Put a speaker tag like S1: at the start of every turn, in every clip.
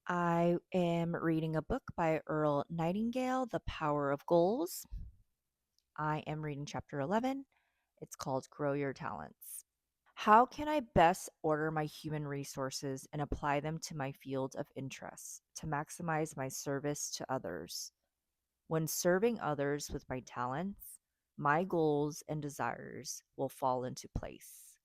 S1: I am reading a book by Earl Nightingale, The Power of Goals. I am reading chapter 11. It's called Grow Your Talents. How can I best order my human resources and apply them to my field of interest to maximize my service to others? When serving others with my talents, my goals and desires will fall into place.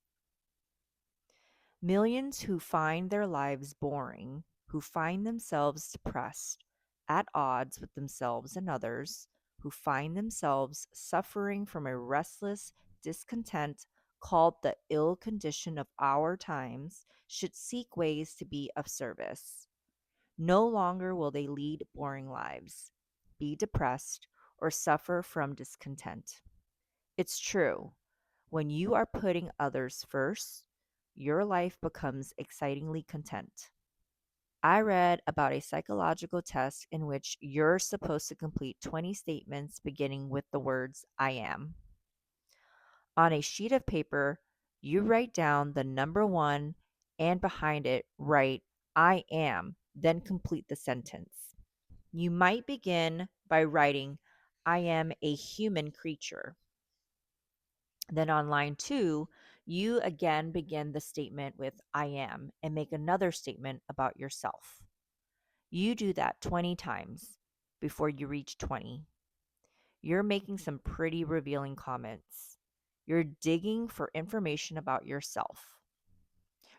S1: Millions who find their lives boring, who find themselves depressed, at odds with themselves and others, who find themselves suffering from a restless discontent called the ill condition of our times, should seek ways to be of service. No longer will they lead boring lives, be depressed, or suffer from discontent. It's true. When you are putting others first, your life becomes excitingly content. I read about a psychological test in which you're supposed to complete 20 statements beginning with the words I am. On a sheet of paper, you write down the number one and behind it write I am, then complete the sentence. You might begin by writing I am a human creature. Then on line two, you again begin the statement with I am and make another statement about yourself. You do that 20 times before you reach 20. You're making some pretty revealing comments. You're digging for information about yourself.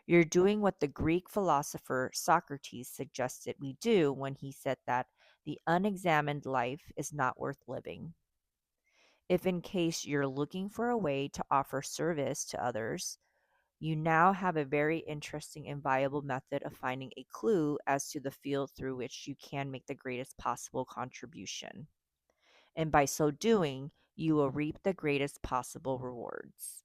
S1: You're doing what the Greek philosopher Socrates suggested we do when he said that the unexamined life is not worth living. If, in case you're looking for a way to offer service to others, you now have a very interesting and viable method of finding a clue as to the field through which you can make the greatest possible contribution. And by so doing, you will reap the greatest possible rewards.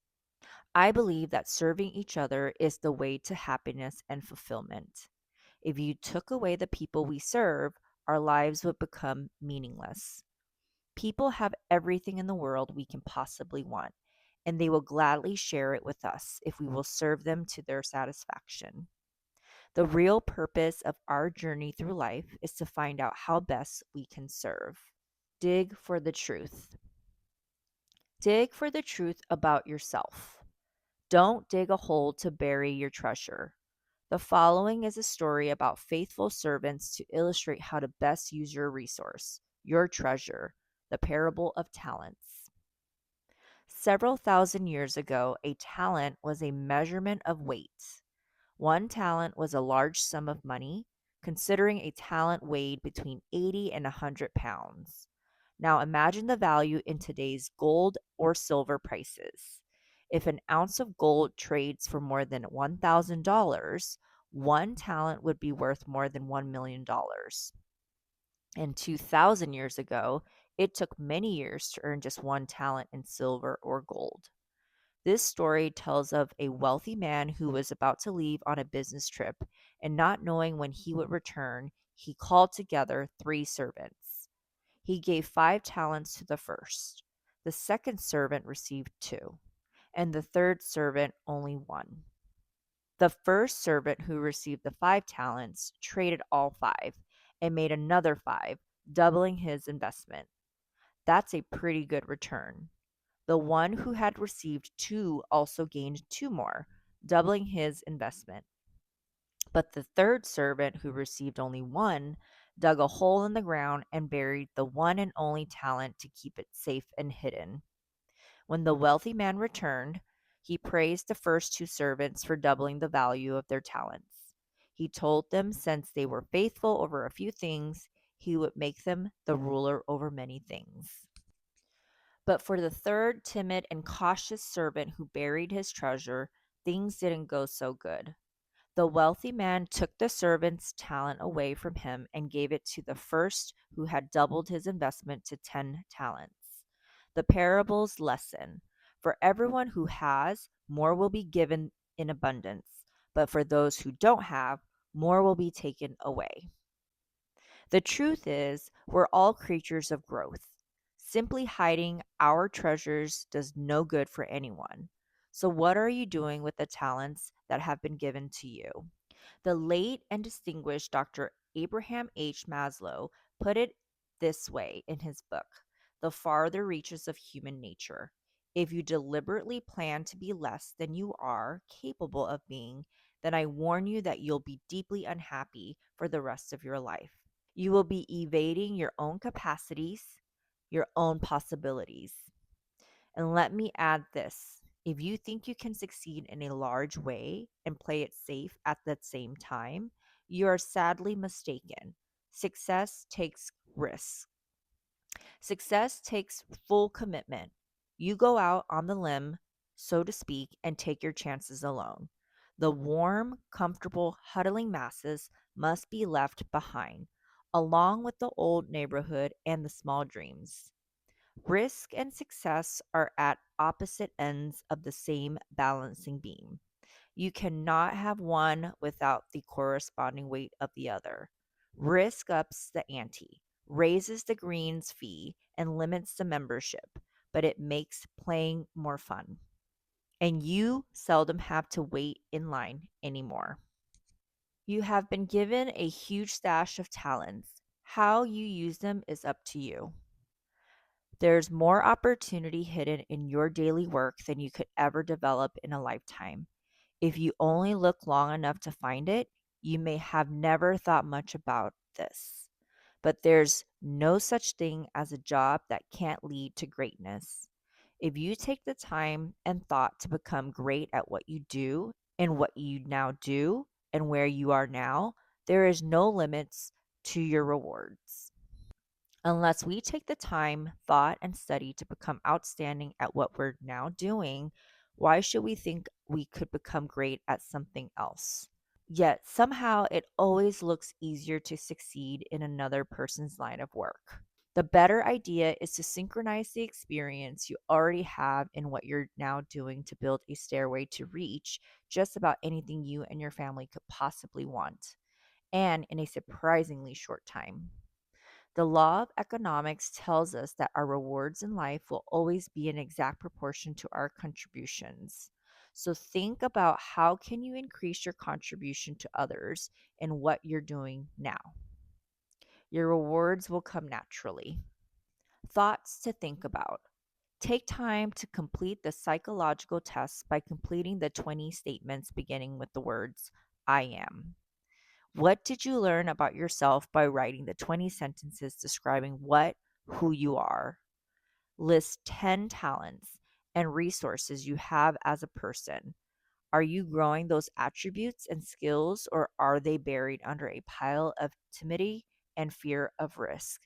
S1: I believe that serving each other is the way to happiness and fulfillment. If you took away the people we serve, our lives would become meaningless. People have everything in the world we can possibly want, and they will gladly share it with us if we will serve them to their satisfaction. The real purpose of our journey through life is to find out how best we can serve. Dig for the truth. Dig for the truth about yourself. Don't dig a hole to bury your treasure. The following is a story about faithful servants to illustrate how to best use your resource, your treasure, the parable of talents. Several thousand years ago, a talent was a measurement of weight. One talent was a large sum of money, considering a talent weighed between 80 and 100 pounds. Now imagine the value in today's gold or silver prices. If an ounce of gold trades for more than $1,000, one talent would be worth more than $1 million. And 2,000 years ago, it took many years to earn just one talent in silver or gold. This story tells of a wealthy man who was about to leave on a business trip, and not knowing when he would return, he called together three servants. He gave 5 talents to the first. The second servant received two, and the third servant only one. The first servant, who received the 5 talents, traded all five and made another five, doubling his investment. That's a pretty good return. The one who had received two also gained two more, doubling his investment. But the third servant, who received only one, dug a hole in the ground and buried the one and only talent to keep it safe and hidden. When the wealthy man returned, he praised the first two servants for doubling the value of their talents. He told them since they were faithful over a few things, he would make them the ruler over many things. But for the third timid and cautious servant who buried his treasure, things didn't go so good. The wealthy man took the servant's talent away from him and gave it to the first, who had doubled his investment to 10 talents. The parable's lesson: for everyone who has, more will be given in abundance, but for those who don't have, more will be taken away. The truth is, we're all creatures of growth. Simply hiding our treasures does no good for anyone. So, what are you doing with the talents that have been given to you? The late and distinguished Dr. Abraham H. Maslow put it this way in his book, The Farther Reaches of Human Nature. If you deliberately plan to be less than you are capable of being, then I warn you that you'll be deeply unhappy for the rest of your life. You will be evading your own capacities, your own possibilities. And let me add this: if you think you can succeed in a large way and play it safe at the same time, you are sadly mistaken. Success takes risks. Success takes full commitment. You go out on the limb, so to speak, and take your chances alone. The warm, comfortable, huddling masses must be left behind, along with the old neighborhood and the small dreams. Risk and success are at opposite ends of the same balancing beam. You cannot have one without the corresponding weight of the other. Risk ups the ante, raises the greens fee, and limits the membership, but it makes playing more fun. And you seldom have to wait in line anymore. You have been given a huge stash of talents. How you use them is up to you. There's more opportunity hidden in your daily work than you could ever develop in a lifetime. If you only look long enough to find it, you may have never thought much about this. But there's no such thing as a job that can't lead to greatness. If you take the time and thought to become great at what you do and what you now do and where you are now, there is no limits to your rewards. Unless we take the time, thought, and study to become outstanding at what we're now doing, why should we think we could become great at something else? Yet somehow it always looks easier to succeed in another person's line of work. The better idea is to synchronize the experience you already have in what you're now doing to build a stairway to reach just about anything you and your family could possibly want, and in a surprisingly short time. The law of economics tells us that our rewards in life will always be in exact proportion to our contributions. So think about how can you increase your contribution to others in what you're doing now. Your rewards will come naturally. Thoughts to think about. Take time to complete the psychological test by completing the 20 statements beginning with the words I am. What did you learn about yourself by writing the 20 sentences describing who you are? List 10 talents and resources you have as a person. Are you growing those attributes and skills, or are they buried under a pile of timidity and fear of risk?